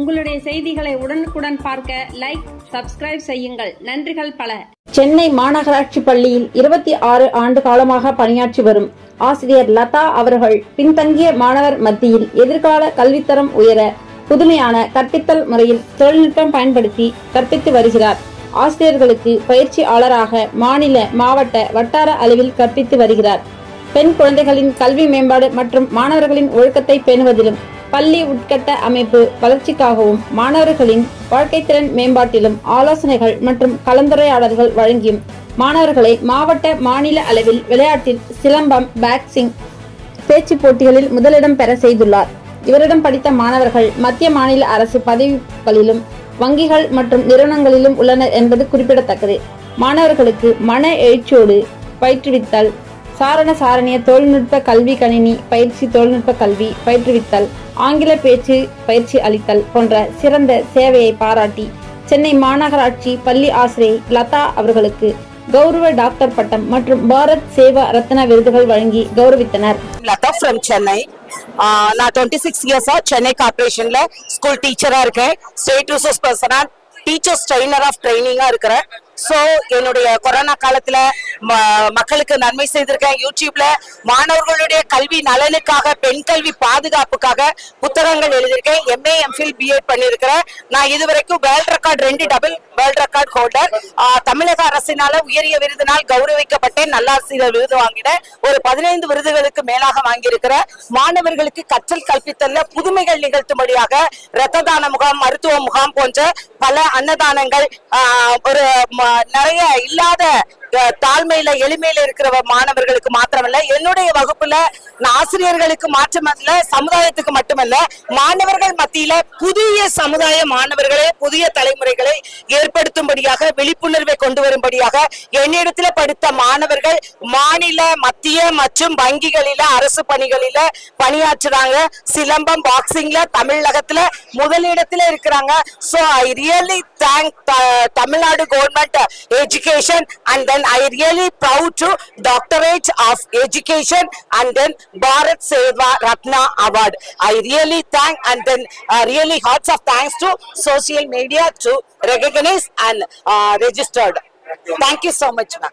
உங்களுடைய செய்திகளை உடனுக்குடன் பார்க்க லைக், சப்ஸ்கிரைப் செய்யுங்கள். நன்றிகள் பல. சென்னை மாநகராட்சி பள்ளியில் 26 ஆண்டு காலமாக பணியாற்றி வரும் ஆசிரியர் லதா அவர்கள் பின்தங்கிய மாணவர் மத்தியில் எதிர்கால கல்வித்தரம் உயர புதுமையான கற்பித்தல் முறையில் தொழில்நுட்பம் பயன்படுத்தி கற்பித்து வருகிறார். ஆசிரியர்களுக்கு பயிற்சியாளராக மாநில, மாவட்ட, வட்டார அளவில் கற்பித்து வருகிறார். பெண் குழந்தைகளின் கல்வி மேம்பாடு மற்றும் மாணவர்களின் ஒழுக்கத்தை பேணுவதிலும், பள்ளி உட்கட்ட அமைப்பு வளர்ச்சிக்காகவும், மாணவர்களின் வாழ்க்கைத்திறன் மேம்பாட்டிலும் ஆலோசனைகள் மற்றும் கலந்துரையாடல்கள் வழங்கியும் மாணவர்களை மாவட்ட, மாநில அளவில் விளையாட்டில் சிலம்பம், பாக்ஸிங், பேச்சு போட்டிகளில் முதலிடம் பெற செய்துள்ளார். இவரிடம் படித்த மாணவர்கள் மத்திய, மாநில அரசு பதவிகளிலும், வங்கிகள் மற்றும் நிறுவனங்களிலும் உள்ளனர் என்பது குறிப்பிடத்தக்கது. மாணவர்களுக்கு மன எழுச்சியோடு பயிற்றுவித்தல், சாரணிய தொழில்நுட்ப கல்வி, கணினி பயிற்சி, தொழில்நுட்ப கல்வி பயிற்றுவித்தல், ஆங்கில பேச்சு பயிற்சி அளித்தல் போன்ற சிறந்த சேவையை பாராட்டி சென்னை மாநகராட்சி பள்ளி ஆசிரியை லதா அவர்களுக்கு கௌரவ டாக்டர் பட்டம் மற்றும் பாரத் சேவா ரத்ன விருதுகள் வழங்கி கௌரவித்தனர். லதா ஃப்ரம் சென்னை. நான் 26 இயர்ஸா சென்னை கார்பரேஷன்ல ஸ்கூல் டீச்சரா இருக்கேன். ஸ்டேட் ரிசோர்ஸ் பர்சனா, டீச்சர்ஸ் ட்ரெயினர் ஆஃப் ட்ரைனிங்கா இருக்கிறேன். ஸோ என்னுடைய கொரோனா காலத்துல மக்களுக்கு நன்மை செய்திருக்கேன். யூடியூப்ல மாணவர்களுடைய கல்வி நலனுக்காக, பெண் கல்வி பாதுகாப்புக்காக புத்தகங்கள் எழுதியிருக்கேன். MA, MPhil, BEd பண்ணியிருக்கிறேன். நான் இதுவரைக்கும் world record 2 double world record holder. தமிழக அரசினால உயரிய விருதினால் கௌரவிக்கப்பட்டேன். நல்லாசிரியர் விருது வாங்கினேன். ஒரு 15 விருதுகளுக்கு மேலாக வாங்கியிருக்கிறேன். மாணவர்களுக்கு கற்றல் கற்பித்தல்ல புதுமைகள் நிகழ்த்தும்படியாக இரத்த தான முகாம், மருத்துவ முகாம் போன்ற பல அன்னதானங்கள், ஒரு நிறைய இல்லாத தாழ்மையில, எளிமையில இருக்கிற மாணவர்களுக்கு மாத்திரமல்ல, என்னுடைய வகுப்புல ஆசிரியர்களுக்கு மாற்றமல்ல, சமுதாயத்துக்கு மட்டுமல்ல, மாணவர்கள் மத்தியில புதிய சமுதாய மாணவர்களை, புதிய தலைமுறைகளை ஏற்படுத்தும்படியாக, விழிப்புணர்வை கொண்டு வரும்படியாக என்னிடத்துல படித்த மாணவர்கள் மாநில, மத்திய மற்றும் வங்கிகளில, அரசு பணிகளில பணியாற்றுறாங்க. சிலம்பம், பாக்ஸிங்ல தமிழகத்துல முதலிடத்துல இருக்கிறாங்க. So I really thank Tamil Nadu government education, and then I really proud to Doctorate of Education and then Bharat Seva Ratna Award. I really thank, and then really hearts of thanks to social media to recognize and registered. Thank you so much, ma'am.